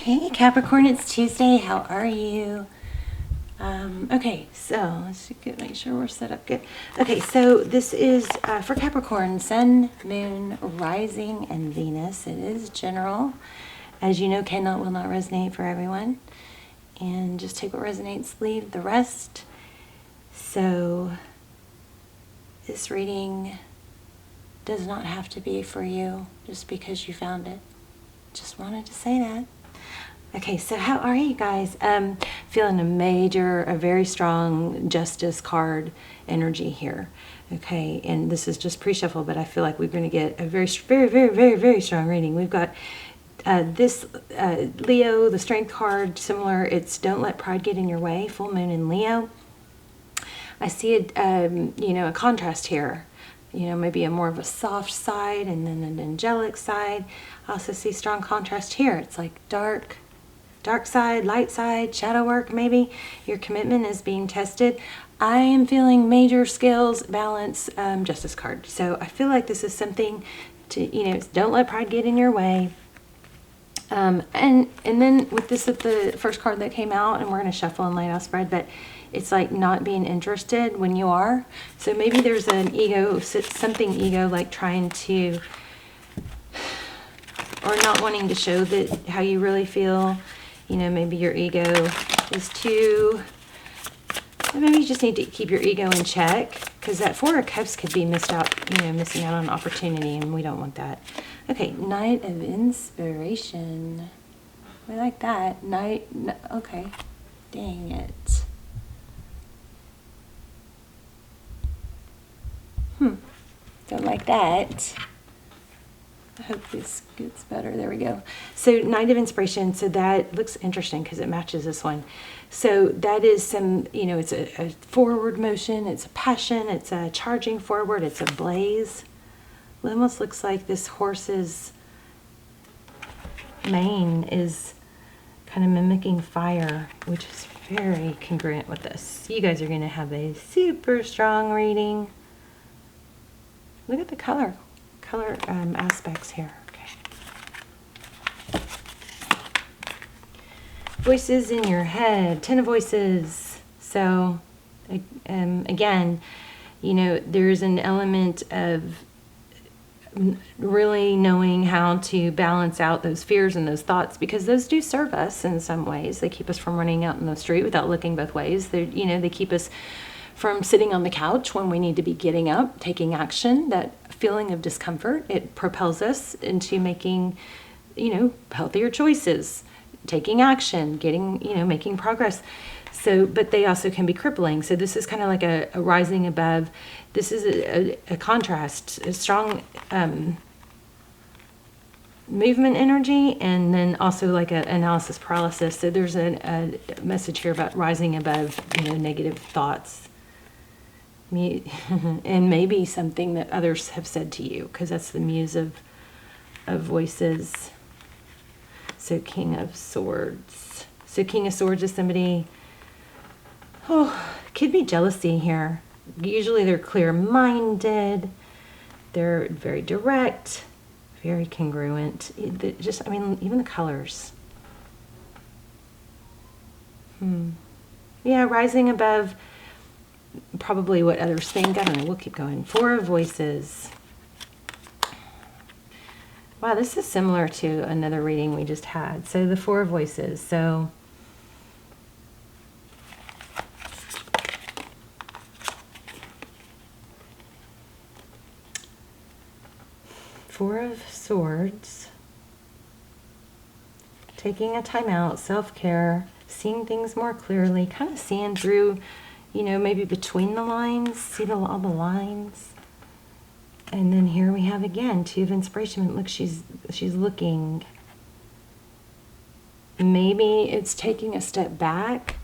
Hey Capricorn, it's Tuesday. How are you? Okay, so let's make sure we're set up good. Okay, so this is for Capricorn, Sun, Moon, Rising, and Venus. It is general. As you know, will not resonate for everyone. And just take what resonates, leave the rest. So this reading does not have to be for you just because you found it. Just wanted to say that. Okay, so how are you guys? Feeling a very strong Justice card energy here. Okay, and this is just pre-shuffle, but I feel like we're going to get a very strong reading. We've got this Leo, the Strength card, similar. It's Don't Let Pride Get in Your Way, full moon in Leo. I see a contrast here. Maybe a more of a soft side and then an angelic side. I also see strong contrast here. It's like dark side, light side, shadow work maybe. Your commitment is being tested. I am feeling major skills, balance, Justice card. So I feel like this is something to, don't let pride get in your way. And then with this is the first card that came out, and we're going to shuffle and light out spread, but it's like not being interested when you are. So maybe there's an ego, like trying to, or not wanting to show that how you really feel. Maybe your ego is too, maybe you just need to keep your ego in check, because that Four of Cups could be missing out on an opportunity, and we don't want that. Okay, Knight of Inspiration. We like that. Okay. Dang it. Don't like that. I hope this gets better. There we go. So Knight of Inspiration. So that looks interesting because it matches this one. So that is some, it's a forward motion. It's a passion. It's a charging forward. It's a blaze. It almost looks like this horse's mane is kind of mimicking fire, which is very congruent with this. You guys are going to have a super strong reading. Look at the color aspects here. Okay. Voices in your head, 10 of Voices. So again, there's an element of really knowing how to balance out those fears and those thoughts, because those do serve us in some ways. They keep us from running out in the street without looking both ways. They keep us from sitting on the couch when we need to be getting up, taking action. That feeling of discomfort, it propels us into making, healthier choices, taking action, making progress. So, but they also can be crippling. So this is kind of like a rising above. This is a contrast, a strong movement energy, and then also like an analysis paralysis. So there's a message here about rising above, negative thoughts. And maybe something that others have said to you, because that's the Muse of Voices. So King of Swords. So King of Swords is somebody, could be jealousy here. Usually they're clear-minded. They're very direct, very congruent. Even the colors. Yeah, rising above probably what others think. I don't know. We'll keep going. Four of Voices. Wow, this is similar to another reading we just had. So the Four of Voices. So Four of Swords. Taking a time out, self-care, seeing things more clearly, kind of seeing through, maybe between the lines, see all the lines. And then here we have again, Two of Inspiration. Look, she's looking. Maybe it's taking a step back,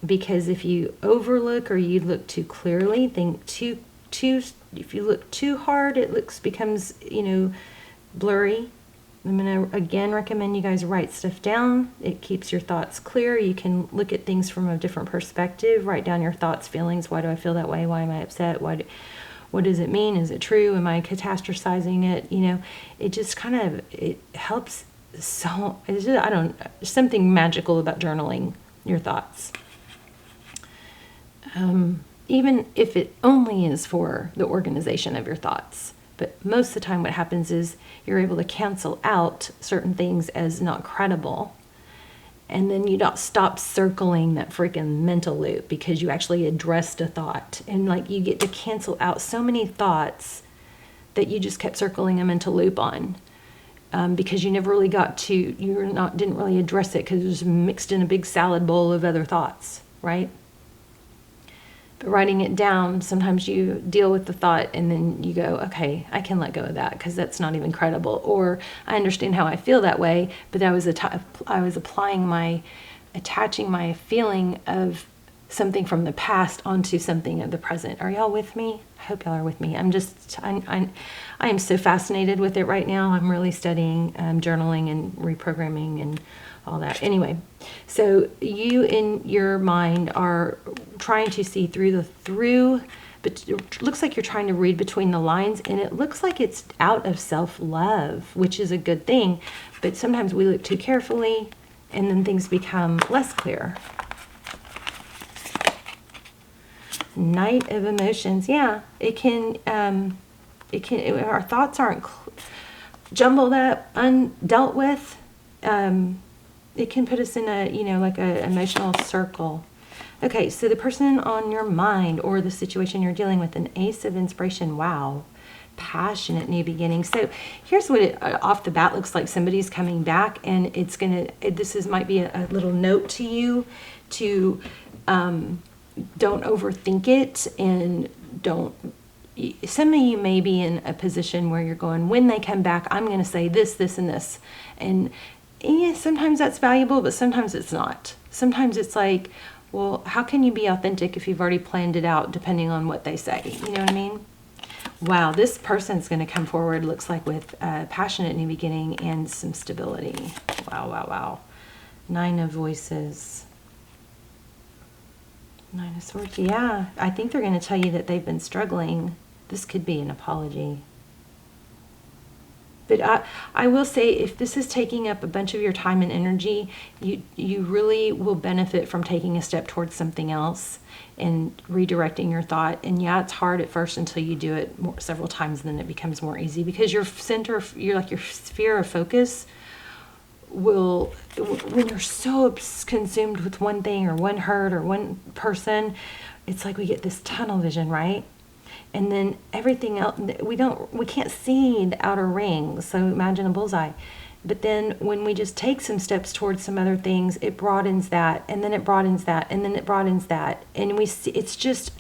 because if you overlook or you look too clearly, if you look too hard, it becomes, blurry. I'm going to again recommend you guys write stuff down. It keeps your thoughts clear. You can look at things from a different perspective. Write down your thoughts, feelings. Why do I feel that way? Why am I upset? What does it mean? Is it true? Am I catastrophizing it? It just it helps so, I don't, there's something magical about journaling your thoughts. Even if it only is for the organization of your thoughts. But most of the time what happens is you're able to cancel out certain things as not credible. And then you don't stop circling that freaking mental loop because you actually addressed a thought. And like you get to cancel out so many thoughts that you just kept circling a mental loop on. Because you never really got to, didn't really address it because it was mixed in a big salad bowl of other thoughts, right? But writing it down, sometimes you deal with the thought and then you go, okay, I can let go of that because that's not even credible. Or I understand how I feel that way, but I was attaching my feeling of something from the past onto something of the present. Are y'all with me? I hope y'all are with me. I am so fascinated with it right now. I'm really studying journaling and reprogramming and all that. Anyway, so you in your mind are trying to see but it looks like you're trying to read between the lines, and it looks like it's out of self-love, which is a good thing, but sometimes we look too carefully and then things become less clear. Knight of Emotions. Yeah, our thoughts aren't jumbled up, undealt with. It can put us in like a emotional circle. Okay, so the person on your mind or the situation you're dealing with, an Ace of Inspiration. Wow. Passionate new beginning. So here's what it off the bat looks like. Somebody's coming back, and might be a little note to you to don't overthink it, and some of you may be in a position where you're going, when they come back, I'm going to say this, this, and this. And yeah, sometimes that's valuable, but sometimes it's not. Sometimes it's like, well, how can you be authentic if you've already planned it out depending on what they say? You know what I mean? Wow, this person's going to come forward, looks like, with a passionate new beginning and some stability. Wow, wow, wow. 9 of Voices. 9 of Swords. Yeah, I think they're going to tell you that they've been struggling. This could be an apology. But I will say, if this is taking up a bunch of your time and energy, you really will benefit from taking a step towards something else and redirecting your thought. And yeah, it's hard at first until you do it several times, and then it becomes more easy because your sphere of focus will, when you're so cansumed with one thing or one hurt or one person, it's like we get this tunnel vision, right? And then everything else, we can't see the outer ring. So imagine a bullseye. But then when we just take some steps towards some other things, it broadens that, and then it broadens that, and then it broadens that. And we see, it's just,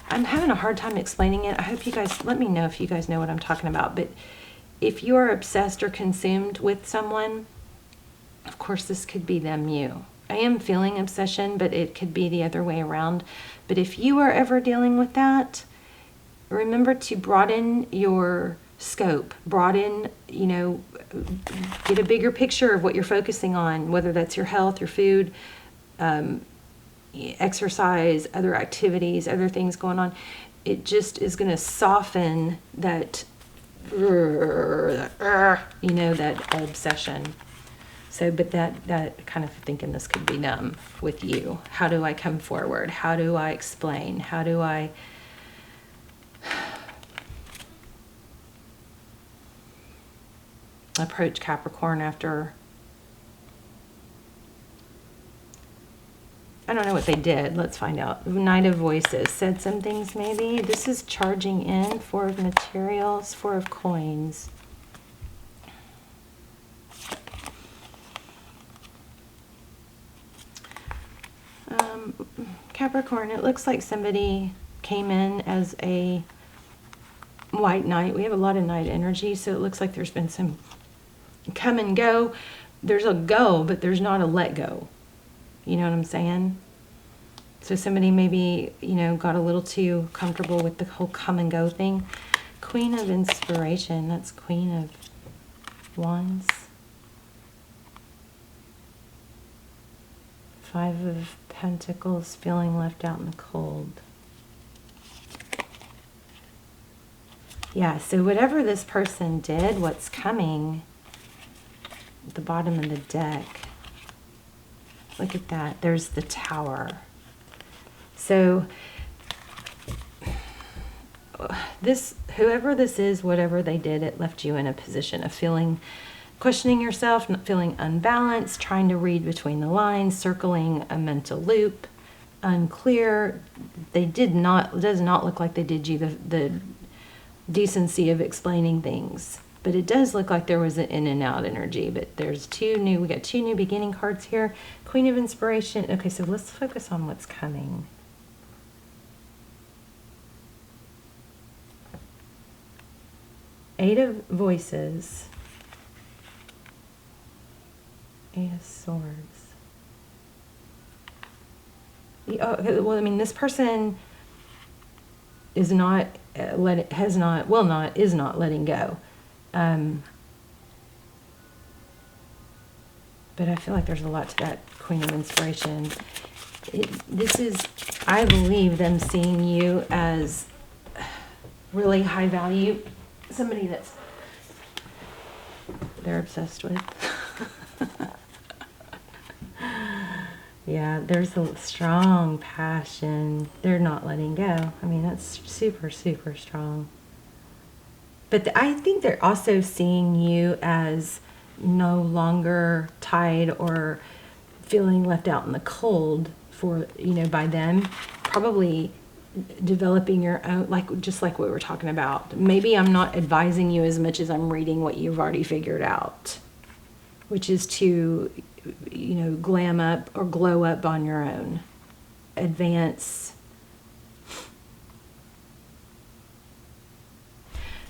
I'm having a hard time explaining it. I hope you guys, let me know if you guys know what I'm talking about. But if you are obsessed or consumed with someone, of course, this could be them, you. I am feeling obsession, but it could be the other way around. But if you are ever dealing with that, remember to broaden your scope, get a bigger picture of what you're focusing on, whether that's your health, your food, exercise, other activities, other things going on. It just is going to soften that, that obsession. So, but that kind of thinking this could be numb with you. How do I come forward? How do I explain? How do I approach Capricorn after, I don't know what they did. Let's find out. Knight of Voices said some things maybe. This is charging in. 4 of Materials, 4 of Coins. Capricorn, it looks like somebody came in as a white knight. We have a lot of knight energy, so it looks like there's been some come and go. There's a go, but there's not a let go. You know what I'm saying? So somebody maybe, got a little too comfortable with the whole come and go thing. Queen of Inspiration, that's Queen of Wands. 5 of Pentacles, feeling left out in the cold. Yeah, so whatever this person did, what's coming, the bottom of the deck. Look at that. There's the Tower. So this, whoever this is, whatever they did, it left you in a position of feeling, questioning yourself, not feeling unbalanced, trying to read between the lines, circling a mental loop, unclear. They did not, it does not look like they did you the decency of explaining things. But it does look like there was an in and out energy. But there's we got two new beginning cards here. Queen of Inspiration. Okay, so let's focus on what's coming. Eight of Voices. Eight of Swords. Well, I mean, this person is not is not letting go. But I feel like there's a lot to that Queen of Inspiration. This is, I believe, them seeing you as really high value, somebody that's they're obsessed with. Yeah, there's a strong passion. They're not letting go. I mean, that's super, super strong. But I think they're also seeing you as no longer tied or feeling left out in the cold for, by them. Probably developing your own, just like we were talking about. Maybe I'm not advising you as much as I'm reading what you've already figured out, which is to, glam up or glow up on your own. Advance.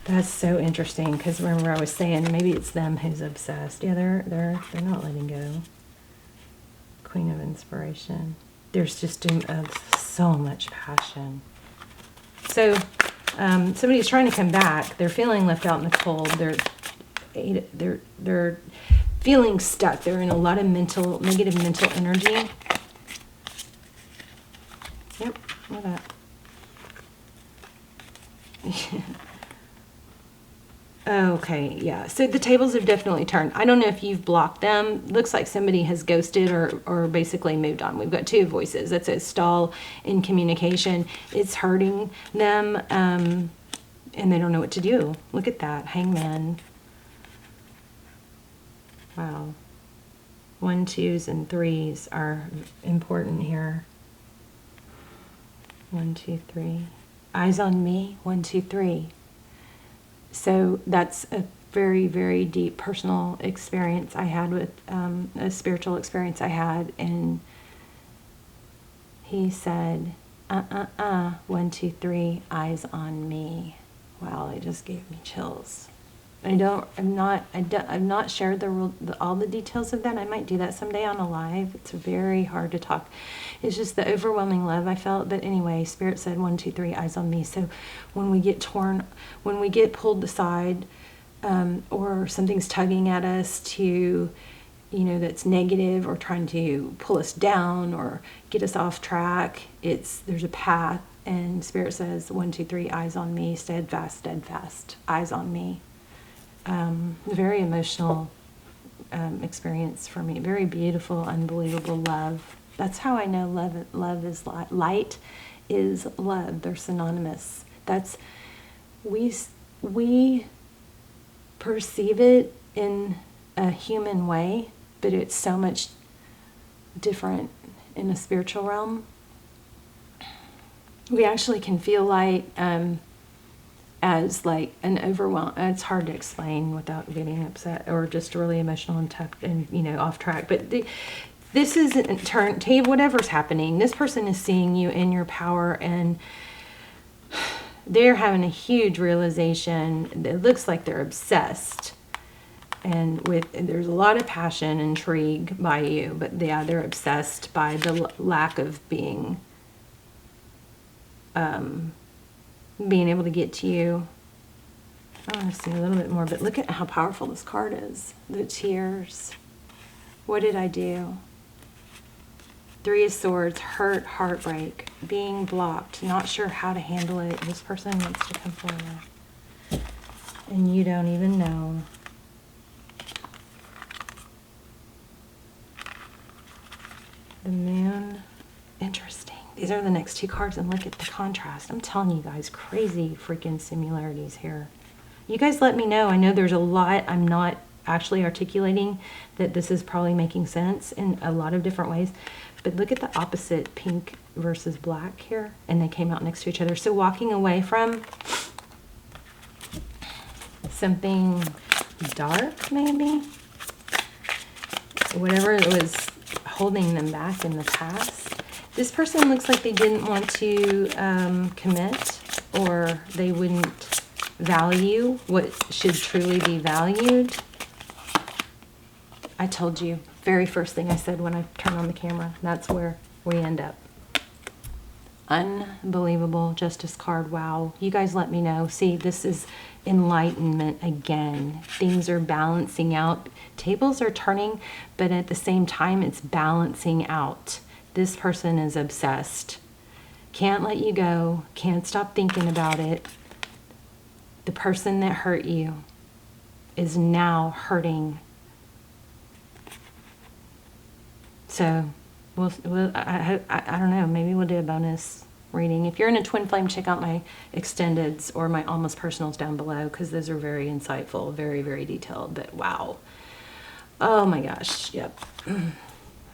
That's so interesting, because remember I was saying maybe it's them who's obsessed. Yeah, they're not letting go. Queen of Inspiration. There's just so much passion. So somebody's trying to come back. They're feeling left out in the cold. They're feeling stuck. They're in a lot of negative mental energy. Yep, look at that. Okay, yeah. So the tables have definitely turned. I don't know if you've blocked them. Looks like somebody has ghosted or basically moved on. We've got two voices. That's a stall in communication. It's hurting them, and they don't know what to do. Look at that. Hangman. Wow. 1, 2s, and 3s are important here. 1, 2, 3. Eyes on me. 1, 2, 3. So that's a very, very deep personal experience I had with, a spiritual experience I had. And he said, 1, 2, 3, eyes on me. Wow, it just gave me chills. I've not shared all the details of that. I might do that someday on a live. It's very hard to talk. It's just the overwhelming love I felt. But anyway, Spirit said 1, 2, 3, eyes on me. So when we get pulled aside, or something's tugging at us to, that's negative or trying to pull us down or get us off track, there's a path. And Spirit says 1, 2, 3, eyes on me, steadfast, steadfast, eyes on me. Very emotional experience for me. Very beautiful, unbelievable love. That's how I know love is light is love. They're synonymous. We perceive it in a human way, but it's so much different in a spiritual realm. We actually can feel light as like an overwhelm. It's hard to explain without getting upset or just really emotional and off track. But this isn't turn to whatever's happening. This person is seeing you in your power, and they're having a huge realization. It looks like they're obsessed, and there's a lot of passion, intrigue by you. But yeah, they're obsessed by the lack of being able to get to you. I want to see a little bit more, but look at how powerful this card is. The tears. What did I do? 3 of Swords, hurt, heartbreak, being blocked, not sure how to handle it. This person wants to come forward, and you don't even know. the moon. Interesting. These are the next two cards, and look at the contrast. I'm telling you guys, crazy freaking similarities here. You guys let me know. I know there's a lot I'm not actually articulating, that this is probably making sense in a lot of different ways. But look at the opposite, pink versus black here, and they came out next to each other. So walking away from something dark, maybe, whatever it was holding them back in the past. This person looks like they didn't want to commit, or they wouldn't value what should truly be valued. I told you, very first thing I said when I turned on the camera, that's where we end up. Unbelievable Justice card. Wow. You guys let me know. See, this is enlightenment again. Things are balancing out. Tables are turning, but at the same time, it's balancing out. This person is obsessed. Can't let you go. Can't stop thinking about it. The person that hurt you is now hurting. So I don't know, maybe we'll do a bonus reading. If you're in a twin flame, check out my extendeds or my almost personals down below, because those are very insightful, very, very detailed. But wow. Oh my gosh. Yep.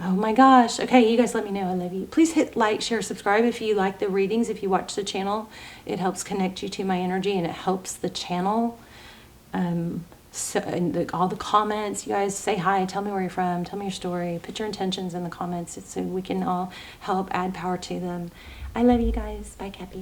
Oh my gosh. Okay, you guys let me know. I love you. Please hit like, share, subscribe if you like the readings. If you watch the channel, it helps connect you to my energy, and it helps the channel. So, and all the comments, you guys say hi, tell me where you're from, tell me your story, put your intentions in the comments so we can all help add power to them. I love you guys. Bye, Cappy.